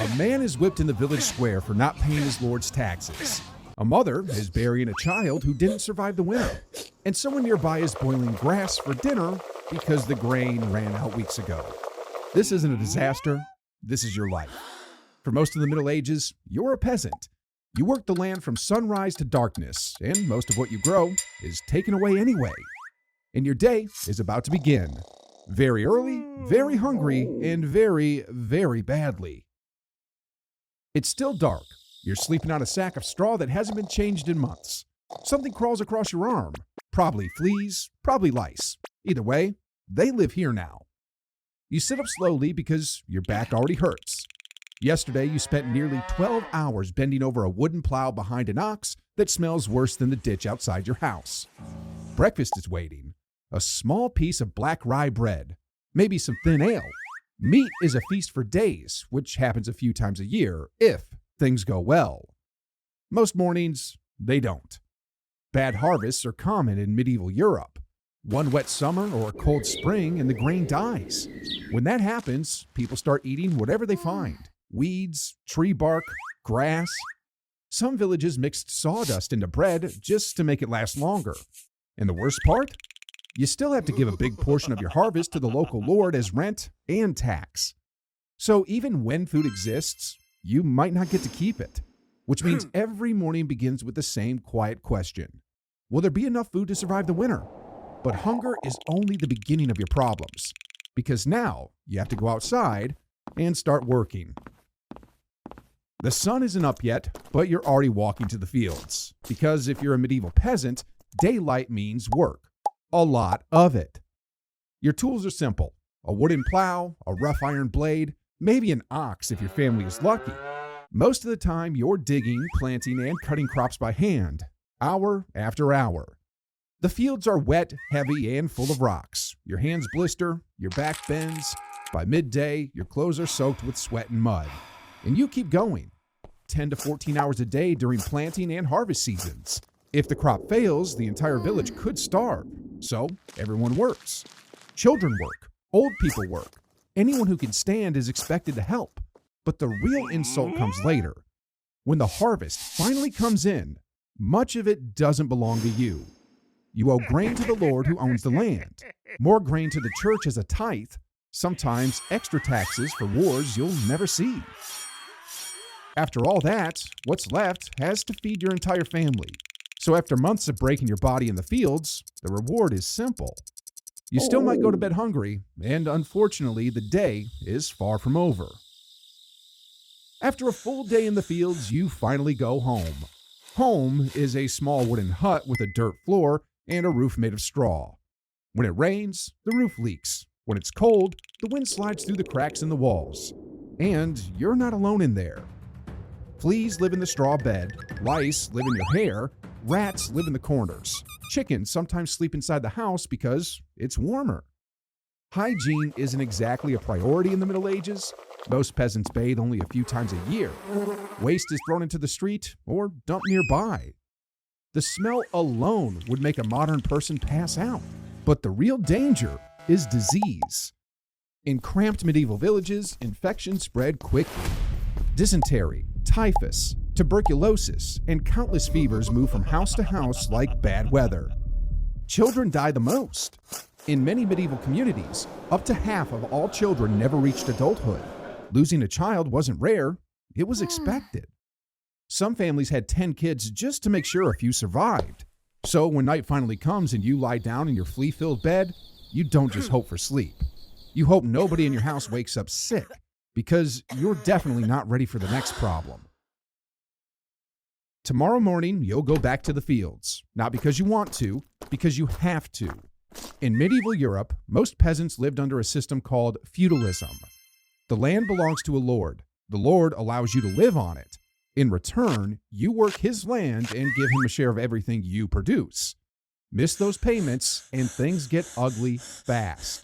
A man is whipped in the village square for not paying his lord's taxes. A mother is burying a child who didn't survive the winter. And someone nearby is boiling grass for dinner because the grain ran out weeks ago. This isn't a disaster. This is your life. For most of the Middle Ages, you're a peasant. You work the land from sunrise to darkness, and most of what you grow is taken away anyway. And your day is about to begin. Very early, very hungry, and very, very badly. It's still dark. You're sleeping on a sack of straw that hasn't been changed in months. Something crawls across your arm. Probably fleas, probably lice. Either way, they live here now. You sit up slowly because your back already hurts. Yesterday, you spent nearly 12 hours bending over a wooden plow behind an ox that smells worse than the ditch outside your house. Breakfast is waiting. A small piece of black rye bread, maybe some thin ale. Meat is a feast for days, which happens a few times a year, if things go well. Most mornings, they don't. Bad harvests are common in medieval Europe. One wet summer or a cold spring and the grain dies. When that happens, people start eating whatever they find. Weeds, tree bark, grass. Some villages mixed sawdust into bread just to make it last longer. And the worst part? You still have to give a big portion of your harvest to the local lord as rent and tax. So even when food exists, you might not get to keep it, which means every morning begins with the same quiet question. Will there be enough food to survive the winter? But hunger is only the beginning of your problems, because now you have to go outside and start working. The sun isn't up yet, but you're already walking to the fields, because if you're a medieval peasant, daylight means work. A lot of it. Your tools are simple. A wooden plow, a rough iron blade, maybe an ox if your family is lucky. Most of the time, you're digging, planting, and cutting crops by hand, hour after hour. The fields are wet, heavy, and full of rocks. Your hands blister, your back bends. By midday, your clothes are soaked with sweat and mud. And you keep going. 10 to 14 hours a day during planting and harvest seasons. If the crop fails, the entire village could starve. So everyone works. Children work. Old people work. Anyone who can stand is expected to help. But the real insult comes later. When the harvest finally comes in, much of it doesn't belong to you. You owe grain to the Lord who owns the land, more grain to the church as a tithe, sometimes extra taxes for wars you'll never see. After all that, what's left has to feed your entire family. So after months of breaking your body in the fields, the reward is simple. You still might go to bed hungry, and unfortunately, the day is far from over. After a full day in the fields, you finally go home. Home is a small wooden hut with a dirt floor and a roof made of straw. When it rains, the roof leaks. When it's cold, the wind slides through the cracks in the walls. And you're not alone in there. Fleas live in the straw bed, lice live in your hair, rats live in the corners. Chickens sometimes sleep inside the house because it's warmer. Hygiene isn't exactly a priority in the Middle Ages. Most peasants bathe only a few times a year. Waste is thrown into the street or dumped nearby. The smell alone would make a modern person pass out. But the real danger is disease. In cramped medieval villages, infections spread quickly. Dysentery, typhus, tuberculosis, and countless fevers move from house to house like bad weather. Children die the most. In many medieval communities, up to half of all children never reached adulthood. Losing a child wasn't rare, it was expected. Some families had 10 kids just to make sure a few survived. So when night finally comes and you lie down in your flea-filled bed, you don't just hope for sleep. You hope nobody in your house wakes up sick, because you're definitely not ready for the next problem. Tomorrow morning, you'll go back to the fields, not because you want to, because you have to. In medieval Europe, most peasants lived under a system called feudalism. The land belongs to a lord. The lord allows you to live on it. In return, you work his land and give him a share of everything you produce. Miss those payments, and things get ugly fast.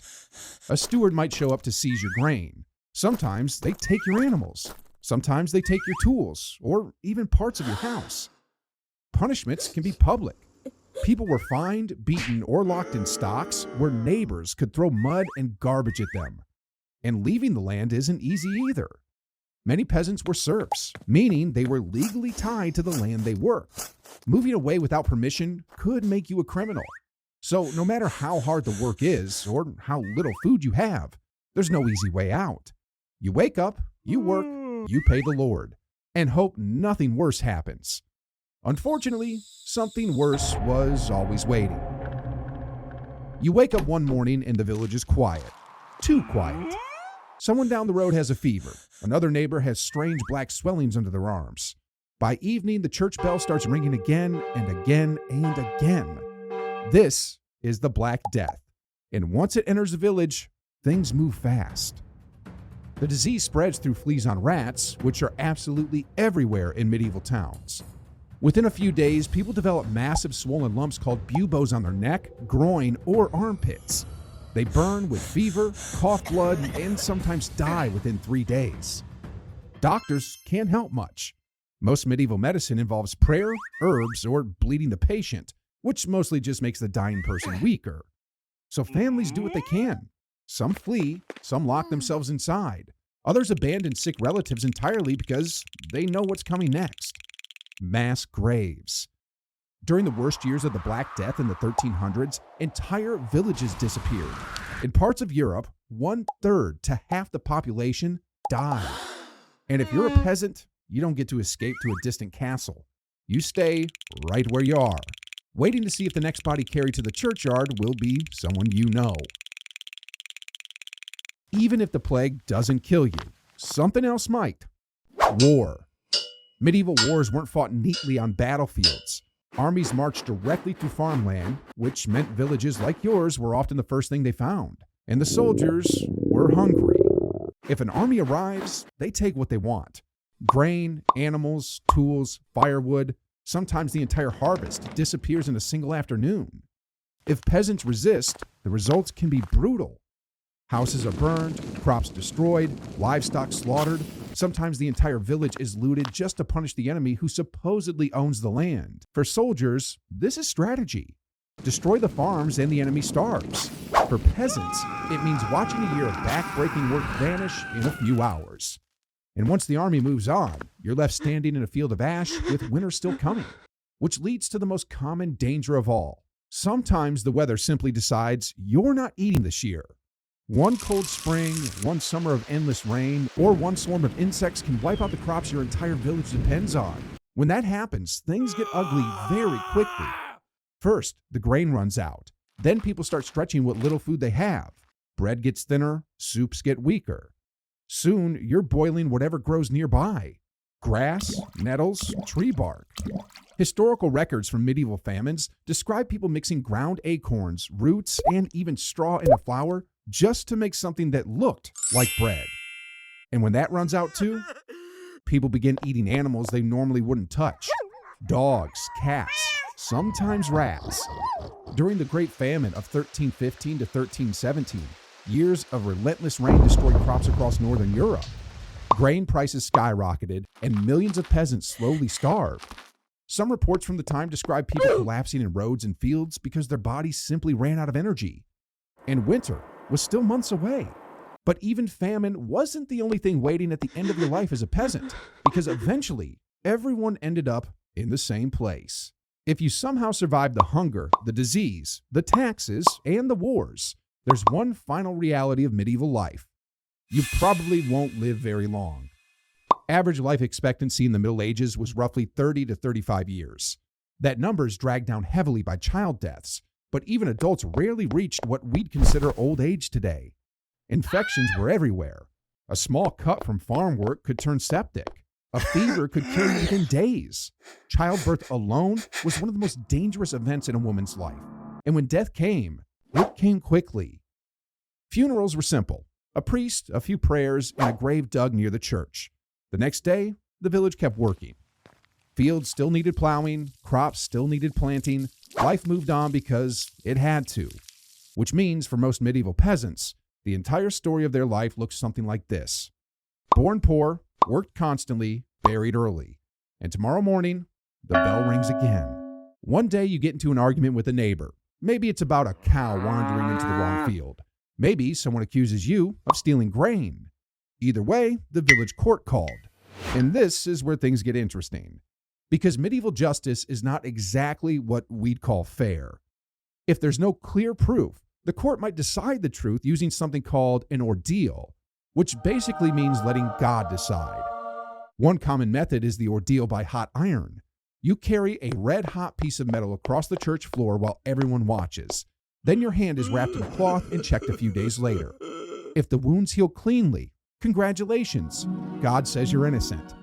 A steward might show up to seize your grain. Sometimes they take your animals. Sometimes they take your tools, or even parts of your house. Punishments can be public. People were fined, beaten, or locked in stocks where neighbors could throw mud and garbage at them. And leaving the land isn't easy either. Many peasants were serfs, meaning they were legally tied to the land they worked. Moving away without permission could make you a criminal. So no matter how hard the work is or how little food you have, there's no easy way out. You wake up, you work, you pay the Lord, and hope nothing worse happens. Unfortunately, something worse was always waiting. You wake up one morning and the village is quiet. Too quiet. Someone down the road has a fever. Another neighbor has strange black swellings under their arms. By evening, the church bell starts ringing again and again and again. This is the Black Death. And once it enters the village, things move fast. The disease spreads through fleas on rats, which are absolutely everywhere in medieval towns. Within a few days, people develop massive swollen lumps called buboes on their neck, groin, or armpits. They burn with fever, cough blood, and sometimes die within 3 days. Doctors can't help much. Most medieval medicine involves prayer, herbs, or bleeding the patient, which mostly just makes the dying person weaker. So families do what they can. Some flee, some lock themselves inside. Others abandon sick relatives entirely because they know what's coming next. Mass graves. During the worst years of the Black Death in the 1300s, entire villages disappeared. In parts of Europe, 1/3 to half the population died. And if you're a peasant, you don't get to escape to a distant castle. You stay right where you are, waiting to see if the next body carried to the churchyard will be someone you know. Even if the plague doesn't kill you, something else might. War. Medieval wars weren't fought neatly on battlefields. Armies marched directly through farmland, which meant villages like yours were often the first thing they found. And the soldiers were hungry. If an army arrives, they take what they want. Grain, animals, tools, firewood. Sometimes the entire harvest disappears in a single afternoon. If peasants resist, the results can be brutal. Houses are burned, crops destroyed, livestock slaughtered. Sometimes the entire village is looted just to punish the enemy who supposedly owns the land. For soldiers, this is strategy. Destroy the farms and the enemy starves. For peasants, it means watching a year of back-breaking work vanish in a few hours. And once the army moves on, you're left standing in a field of ash with winter still coming, which leads to the most common danger of all. Sometimes the weather simply decides you're not eating this year. One cold spring, one summer of endless rain, or one swarm of insects can wipe out the crops your entire village depends on. When that happens, things get ugly very quickly. First, the grain runs out. Then people start stretching what little food they have. Bread gets thinner, soups get weaker. Soon, you're boiling whatever grows nearby. Grass, nettles, tree bark. Historical records from medieval famines describe people mixing ground acorns, roots, and even straw into flour just to make something that looked like bread. And when that runs out too, people begin eating animals they normally wouldn't touch. Dogs, cats, sometimes rats. During the Great Famine of 1315 to 1317, years of relentless rain destroyed crops across northern Europe. Grain prices skyrocketed, and millions of peasants slowly starved. Some reports from the time describe people collapsing in roads and fields because their bodies simply ran out of energy. And winter was still months away. But even famine wasn't the only thing waiting at the end of your life as a peasant, because eventually everyone ended up in the same place. If you somehow survived the hunger, the disease, the taxes, and the wars, there's one final reality of medieval life. You probably won't live very long. Average life expectancy in the Middle Ages was roughly 30 to 35 years. That number is dragged down heavily by child deaths, but even adults rarely reached what we'd consider old age today. Infections were everywhere. A small cut from farm work could turn septic. A fever could kill you within days. Childbirth alone was one of the most dangerous events in a woman's life. And when death came, it came quickly. Funerals were simple. A priest, a few prayers, and a grave dug near the church. The next day, the village kept working. Fields still needed plowing, crops still needed planting. Life moved on because it had to. Which means, for most medieval peasants, the entire story of their life looks something like this. Born poor, worked constantly, buried early. And tomorrow morning, the bell rings again. One day you get into an argument with a neighbor. Maybe it's about a cow wandering into the wrong field. Maybe someone accuses you of stealing grain. Either way, the village court called. And this is where things get interesting. Because medieval justice is not exactly what we'd call fair. If there's no clear proof, the court might decide the truth using something called an ordeal, which basically means letting God decide. One common method is the ordeal by hot iron. You carry a red-hot piece of metal across the church floor while everyone watches. Then your hand is wrapped in a cloth and checked a few days later. If the wounds heal cleanly, congratulations, God says you're innocent.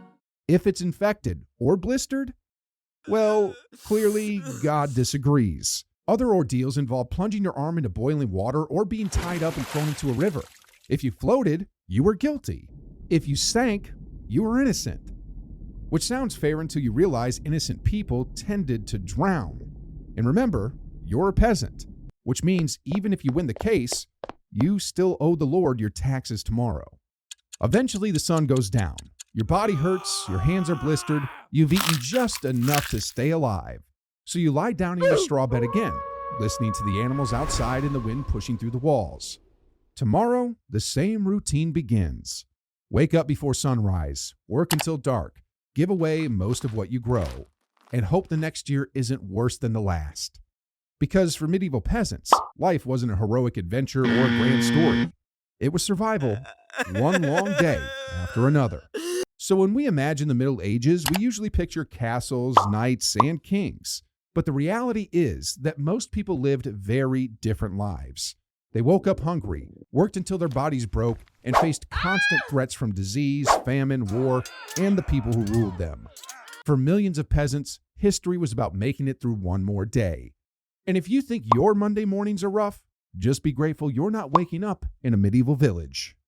If it's infected or blistered, well, clearly God disagrees. Other ordeals involve plunging your arm into boiling water or being tied up and thrown into a river. If you floated, you were guilty. If you sank, you were innocent. Which sounds fair until you realize innocent people tended to drown. And remember, you're a peasant, which means even if you win the case, you still owe the Lord your taxes tomorrow. Eventually, the sun goes down. Your body hurts, your hands are blistered, you've eaten just enough to stay alive. So you lie down in your straw bed again, listening to the animals outside and the wind pushing through the walls. Tomorrow, the same routine begins. Wake up before sunrise, work until dark, give away most of what you grow, and hope the next year isn't worse than the last. Because for medieval peasants, life wasn't a heroic adventure or a grand story. It was survival, one long day after another. So when we imagine the Middle Ages, we usually picture castles, knights, and kings. But the reality is that most people lived very different lives. They woke up hungry, worked until their bodies broke, and faced constant threats from disease, famine, war, and the people who ruled them. For millions of peasants, history was about making it through one more day. And if you think your Monday mornings are rough, just be grateful you're not waking up in a medieval village.